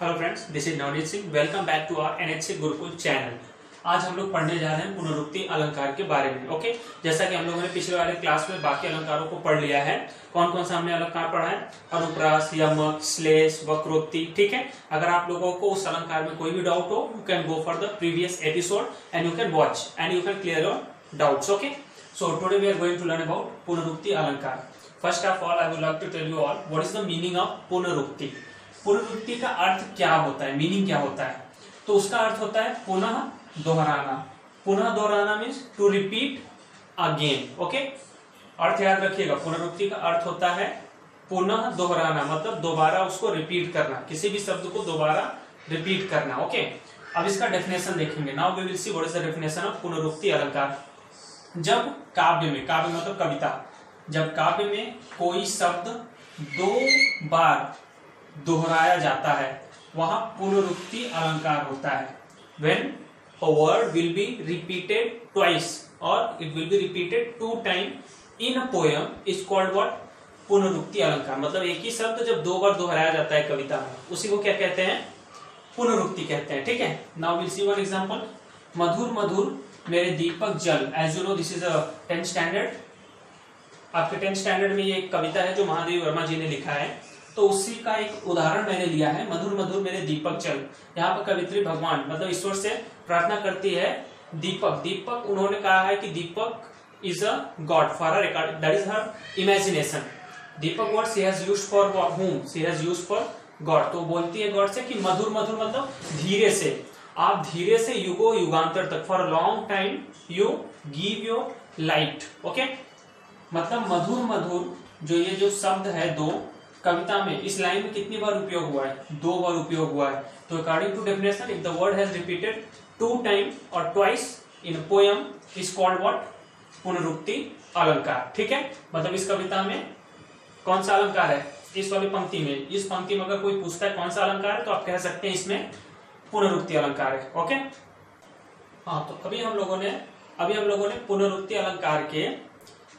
Hello friends, this is Navneet Singh. Welcome back to our NHC Gurukul channel. आज हम लोग पढ़ने जा रहे हैं पुनरुक्ति अलंकार के बारे में। ओके, जैसा कि हम लोगों ने पिछले वाले क्लास में बाकी अलंकारों को पढ़ लिया है। कौन कौन सा हमने अलंकार पढ़ा है? अनुप्रास, यमक, श्लेष, वक्रोक्ति। ठीक है, अगर आप लोगों को उस अलंकार में कोई भी डाउट हो, you can go for the previous episode and you can watch and you can clear your doubts. Okay, so today we are going to learn about punarukti alankar. First of all I would like to tell you all what is the meaning of punarukti. पुनरुक्ति का अर्थ क्या होता है, meaning क्या होता है? तो उसका अर्थ होता है पुनः दोहराना। पुनः दोहराना means to repeat again. Okay, अर्थ याद रखिएगा। पुनरुक्ति का अर्थ होता है पुनः दोहराना, मतलब दोबारा उसको रिपीट करना, किसी भी शब्द को दोबारा रिपीट करना। ओके, अब इसका डेफिनेशन देखेंगे। Now we will see what is the definition of punarukti alankar. जब काव्य में, काव्य मतलब कविता, जब काव्य में कोई शब्द दो बार दोहराया जाता है वहां पुनरुक्ति अलंकार होता है। When a word will be repeated twice or it will be repeated 2 times in a poem is called what? पुनरुक्ति अलंकार। मतलब एक ही शब्द जब 2 बार दोहराया जाता है कविता में, उसी को क्या कहते हैं? पुनरुक्ति कहते हैं। ठीक है, now will see one example. मधुर मधुर मेरे दीपक जल। As you know this is a 10th standard. आपके 10th स्टैंडर्ड में ये एक कविता है जो महादेवी वर्मा जी ने लिखा है, तो उसी का एक उदाहरण मैंने लिया है। मधुर मधुर मेरे दीपक चल। यहाँ पर कवित्री भगवान मतलब ईश्वर से प्रार्थना करती है दीपक। दीपक उन्होंने कहा है कि deepak is a god for her, that is her imagination. Deepak word she has used for whom? She has used for god. तो बोलती है गॉड से कि मधुर मधुर मतलब धीरे से, आप धीरे से युगो युगांतर तक, for long time you give your light. Okay, मतलब मधुर मधुर जो ये जो शब्द है दो कविता में, इस लाइन में कितनी बार उपयोग हुआ है? 2 बार उपयोग हुआ है। तो according to definition, if the word has repeated 2 time और twice in poem is called what? Punarukti alankar. ठीक है, मतलब इस कविता में कौन सा अलंकार है? इस वाली पंक्ति में, इस पंक्ति में अगर कोई पूछता है कौन सा अलंकार है, तो आप कह सकते हैं इसमें पुनरुक्ति अलंकार है। ओके, हाँ, तो अभी हम लोगों ने पुनरुक्ति अलंकार के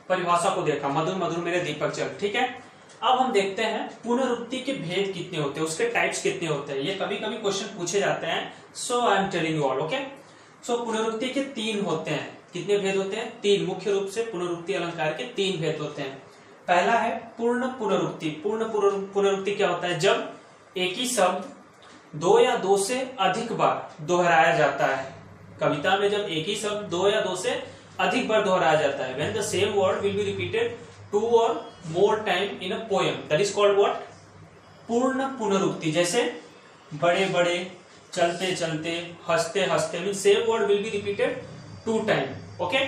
परिभाषा को देखा, मधुर मधुर मेरे दीपक चल। ठीक है, अब हम देखते हैं पुनरुक्ति के भेद कितने होते हैं, उसके टाइप्स कितने होते हैं। ये कभी कभी क्वेश्चन पूछे जाते हैं। So I am telling you all. Okay, so पुनरुक्ति के 3 होते हैं। कितने भेद होते हैं? 3। मुख्य रूप से पुनरुक्ति अलंकार के 3 भेद होते हैं। पहला है पूर्ण पुनरुक्ति। पूर्ण पुनरुक्ति क्या होता है? जब एक ही शब्द 2 या 2 से अधिक बार दोहराया जाता है कविता में। जब एक ही शब्द 2 या 2 से अधिक बार दोहराया जाता है, when the same word will be repeated 2 or more time in a poem, that is called what? पूर्ण पुनरुक्ति। जैसे बड़े बड़े, चलते चलते, हंसते हंसते, means same word will be repeated 2 time. Okay,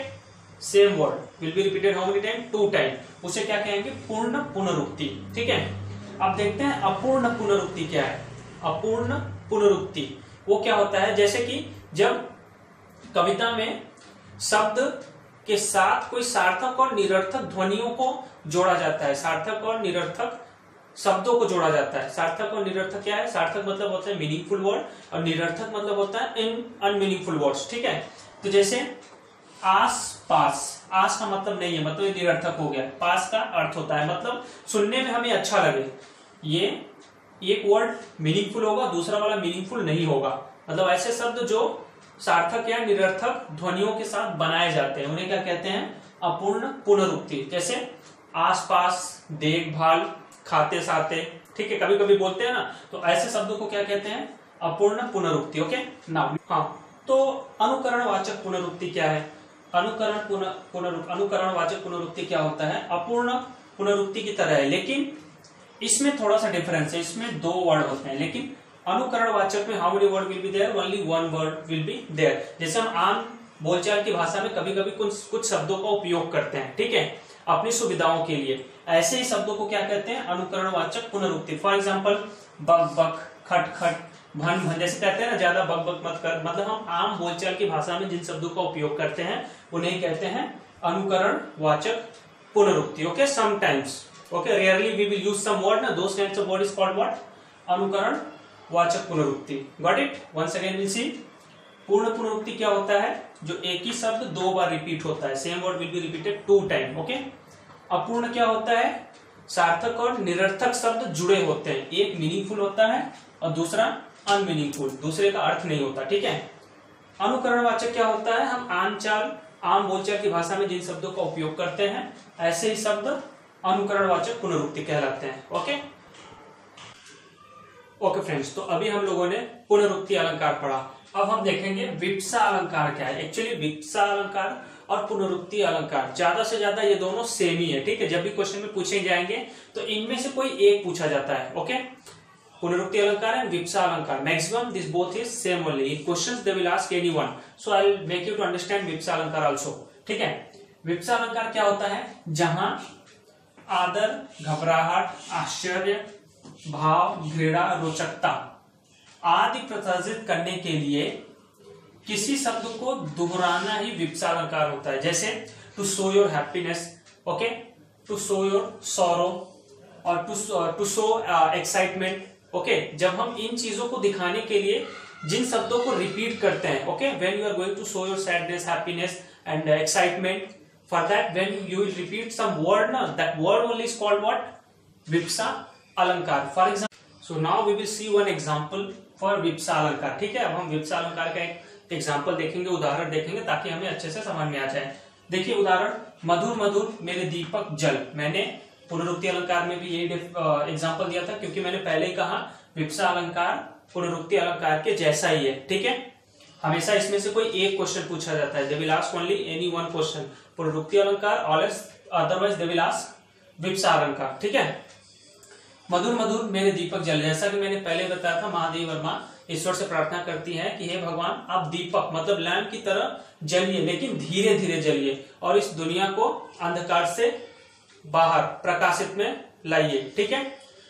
same word will be repeated how many time? 2 time. उसे क्या कहेंगे? पूर्ण पुनरुक्ति। ठीक है, अब देखते हैं अपूर्ण पुनरुक्ति क्या है। अपूर्ण पुनरुक्ति वो क्या होता है? जैसे कि जब कविता में शब्द के साथ कोई सार्थक और निरर्थक ध्वनियों को जोड़ा जाता है। सार्थक और निरर्थक शब्दों को जोड़ा जाता है। सार्थक और निरर्थक क्या है? सार्थक मतलब होता है मीनिंगफुल वर्ड और निरर्थक मतलब होता है अनमीनिंगफुल वर्ड्स। ठीक है, तो जैसे आस पास, आस का मतलब नहीं है, मतलब ये निरर्थक हो गया। पास का अर्थ होता है मतलब सुनने में हमें अच्छा लगे। ये एक वर्ड मीनिंगफुल होगा, दूसरा वाला मीनिंगफुल नहीं होगा। मतलब ऐसे शब्द जो सार्थक या निरर्थक ध्वनियों के साथ बनाए जाते हैं उन्हें क्या कहते हैं? अपूर्ण पुनरुक्ति। जैसे आसपास, देखभाल, खाते साथे। ठीक है, कभी कभी बोलते हैं ना, तो ऐसे शब्दों को क्या कहते हैं? अपूर्ण पुनरुक्ति। ओके, नाउ हाँ, तो अनुकरणवाचक पुनरुक्ति क्या है? अनुकरणवाचक पुनरुक्ति क्या होता है? अपूर्ण पुनरुक्ति की तरह है, लेकिन इसमें थोड़ा सा डिफरेंस है। इसमें 2 वर्ड होते हैं, लेकिन अनुकरणवाचक में how many word will be there? Only 1 word will be there. जैसे हम आम बोलचाल की भाषा में कभी कभी कुछ शब्दों का उपयोग करते हैं, ठीक है, अपनी सुविधाओं के लिए। ऐसे ही शब्दों को क्या कहते हैं? अनुकरणवाचक पुनरुक्ति। फॉर एग्जाम्पल बक बक, खट खट, भन भन, जैसे कहते हैं ना ज्यादा बक बक मत कर। मतलब हम आम बोलचाल की भाषा में जिन शब्दों का उपयोग करते हैं उन्हें कहते हैं अनुकरणवाचक पुनरुक्ति। Okay, sometimes, okay, rarely we will use some word ना, those kinds of word is called what? Anukaran vachak punarukti. Got it? Once again will see. पूर्ण पुनरुक्ति क्या होता है? जो एक ही शब्द 2 बार रिपीट होता है। Same word will be repeated 2 time. Okay, अपूर्ण क्या होता है? सार्थक और निरर्थक शब्द जुड़े होते हैं। एक मीनिंगफुल होता है और दूसरा अनमीनिंगफुल, दूसरे का अर्थ नहीं होता, ठीक है। अनुकरणवाचक क्या होता है, हम आम बोलचाल की भाषा में जिन शब्दों का उपयोग करते हैं ऐसे ही शब्द अनुकरणवाचक पुनरुक्ति कहलाते हैं। ओके फ्रेंड्स, तो अभी हम लोगों ने पुनरुक्ति अलंकार पढ़ा। अब हम देखेंगे विप्सा अलंकार क्या है। एक्चुअली विप्सा अलंकार और पुनरुक्ति अलंकार ज्यादा से ज्यादा ये दोनों सेम ही है, ठीक है। जब भी क्वेश्चन में पूछे जाएंगे तो इनमें से कोई एक पूछा जाता है। ओके, पुनरुक्ति अलंकार and vipsa alankar, maximum this both is same only. In questions they will ask anyone, so I will make you to understand vipsa alankar also, ठीक है। विप्सा अलंकार क्या होता है, जहां आदर, घबराहट, आश्चर्य, भाव, घृणा, रोचकता आदि प्रदर्शित करने के लिए किसी शब्द को दोहराना ही विप्सा अलंकार होता है। जैसे to show your happiness, okay, to show your sorrow और टू शो एक्साइटमेंट। ओके, जब हम इन चीजों को दिखाने के लिए जिन शब्दों को रिपीट करते हैं, okay, when you are going to show your sadness, happiness and excitement, for that when you will repeat some word, ना, that word only is called what, vipsa alankar. For example, so now we will see one example for vipsa alankar, ठीक है। अब हम विप्सा अलंकार का एक example देखेंगे, उदाहरण देखेंगे, ताकि हमें अच्छे से समझ में आ जाए। देखिए उदाहरण, मधुर मधुर मेरे दीपक जल। मैंने पुनरुक्ति अलंकार में भी यही एग्जाम्पल दिया था, क्योंकि मैंने पहले ही कहा विप्सा अलंकार पुनरुक्ति अलंकार के जैसा ही है, ठीक है। हमेशा इसमें से कोई एक क्वेश्चन पूछा जाता है, they will ask only any one question, punarukti alankar, otherwise they will ask vipsa alankar, ठीक है। मधुर मधुर मेरे दीपक जल, जैसा कि मैंने पहले बताया था, महादेवी वर्मा ईश्वर से प्रार्थना करती है कि हे भगवान, आप दीपक मतलब लैंप की तरह जलिए, लेकिन धीरे धीरे जलिए, और इस दुनिया को अंधकार से बाहर प्रकाशित में लाइए, ठीक है।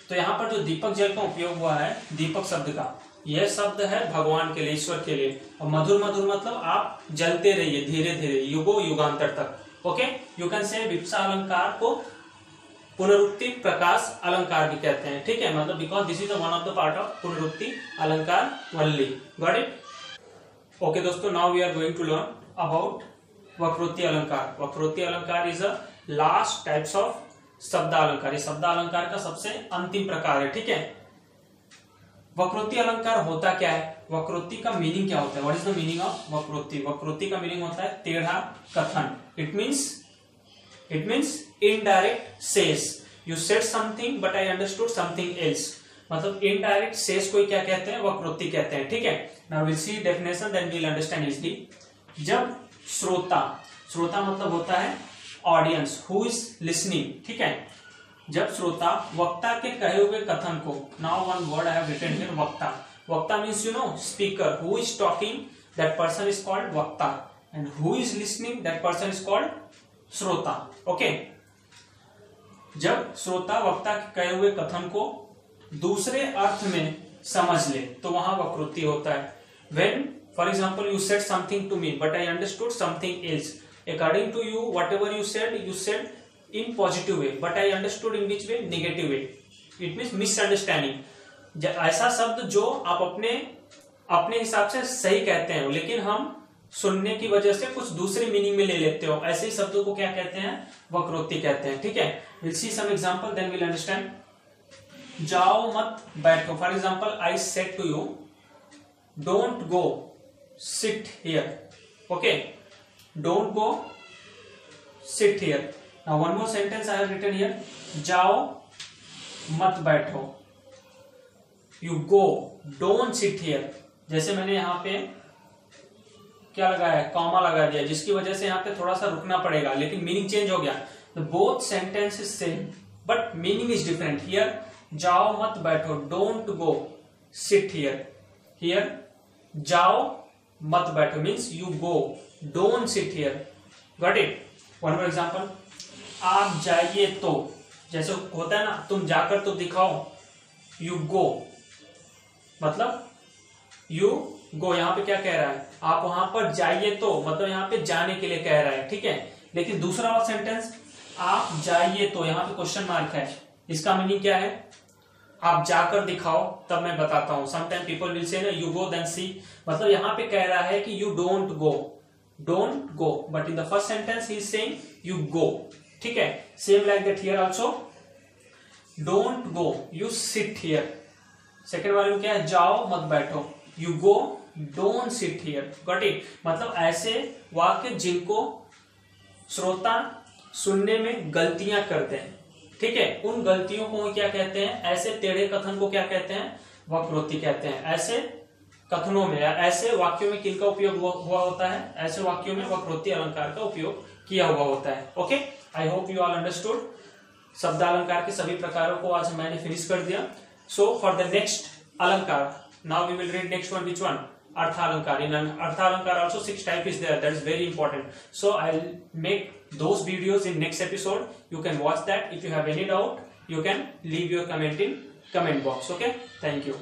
तो यहाँ पर जो दीपक जल का उपयोग हुआ है, दीपक शब्द का, यह शब्द है भगवान के लिए, ईश्वर के लिए। और मधुर मधुर मतलब आप जलते रहिए धीरे धीरे, युगो युगांतर तक। ओके, यू कैन से विप्सा अलंकार को पुनरुक्ति प्रकाश अलंकार भी कहते हैं, ठीक है। मतलब because this is one of the part of punarukti alankar only, got it. Okay दोस्तों, now we are going to learn about vakrokti alankar. Vakrokti alankar is a last types of shabd alankar. ये शब्द अलंकार का सबसे अंतिम प्रकार है, ठीक है। वक्रोक्ति अलंकार होता क्या है, वक्रोक्ति का मीनिंग क्या होता है, what is the meaning of vakrokti. वक्रोक्ति का मीनिंग होता है टेढ़ा कथन। It means indirect says, you said something but I understood something else. मतलब इनडायरेक्ट सेस को क्या कहते हैं, वक्रोक्ति कहते हैं, ठीक है। Now will see definition, then we will understand easily. जब श्रोता मतलब होता है ऑडियंस, हु इज लिसनिंग, ठीक है। जब श्रोता वक्ता के कहे हुए कथन को, now one word I have written here, vakta means you know speaker, who is talking, that person is called vakta, and who is listening, that person is called shrota. Okay, जब श्रोता वक्ता के कहे हुए कथन को दूसरे अर्थ में समझ ले तो वहां वक्रोक्ति होता है। When, for example, you said something to me, but I understood something else. According to you, whatever you said in positive way, but I understood in which way? Negative way. It means misunderstanding. ऐसा शब्द जो आप अपने हिसाब से सही कहते हैं, लेकिन हम सुनने की वजह से कुछ दूसरे मीनिंग में ले लेते हो, ऐसे ही शब्दों को क्या कहते हैं, वक्रोक्ति कहते हैं, ठीक है। We'll see some example, then we'll understand. जाओ मत बैठो, for example I said to you don't go sit here, okay, don't go sit here. Now one more sentence I have written here, जाओ मत बैठो, you go, don't sit here. जैसे मैंने यहाँ पे क्या लगाया है, कॉमा लगा दिया, जिसकी वजह से यहाँ पे थोड़ा सा रुकना पड़ेगा, लेकिन मीनिंग चेंज हो गया। Both sentence is same but meaning is different. Here जाओ मत बैठो, don't go sit here, here जाओ मत बैठो means you go, don't sit here, got it. One more example, आप जाइए तो, जैसे होता है ना, तुम जाकर तो दिखाओ, यू गो, मतलब यू गो, यहाँ पे क्या कह रहा है, आप वहां पर जाइए तो, मतलब यहाँ पे जाने के लिए कह रहा है, ठीक है। लेकिन दूसरा वाला सेंटेंस, आप जाइए तो, यहाँ पे क्वेश्चन मार्क है, इसका मीनिंग क्या है, आप जाकर दिखाओ तब मैं बताता हूं। समटाइम पीपल विल से ना यू गो देन सी, मतलब यहाँ पे कह रहा है कि you don't go, but in the first sentence he is saying you go, ठीक है। Same like that here also, don't go, you sit here, second वाले में क्या है, जाओ मत बैठो, you go don't sit here, got it. मतलब ऐसे वाक्य जिनको श्रोता सुनने में गलतियां करते हैं, ठीक है, उन गलतियों को क्या कहते हैं, ऐसे टेढ़े कथन को क्या कहते हैं, वक्रोक्ति कहते हैं। ऐसे कथनों में या ऐसे वाक्यों में किनका उपयोग हुआ होता है, ऐसे वाक्यों में वक्रोक्ति अलंकार का उपयोग किया हुआ होता है। Okay, I hope you all understood. शब्दालंकार के सभी प्रकारों को आज मैंने फिनिश कर दिया। So for the next alankar, now we will read next one, which one, Arthaalankar. In an Arthaalankar also 6 type is there, that is very important. So I'll make those videos in next episode. You can watch that. If you have any doubt, you can leave your comment in comment box. Okay, thank you.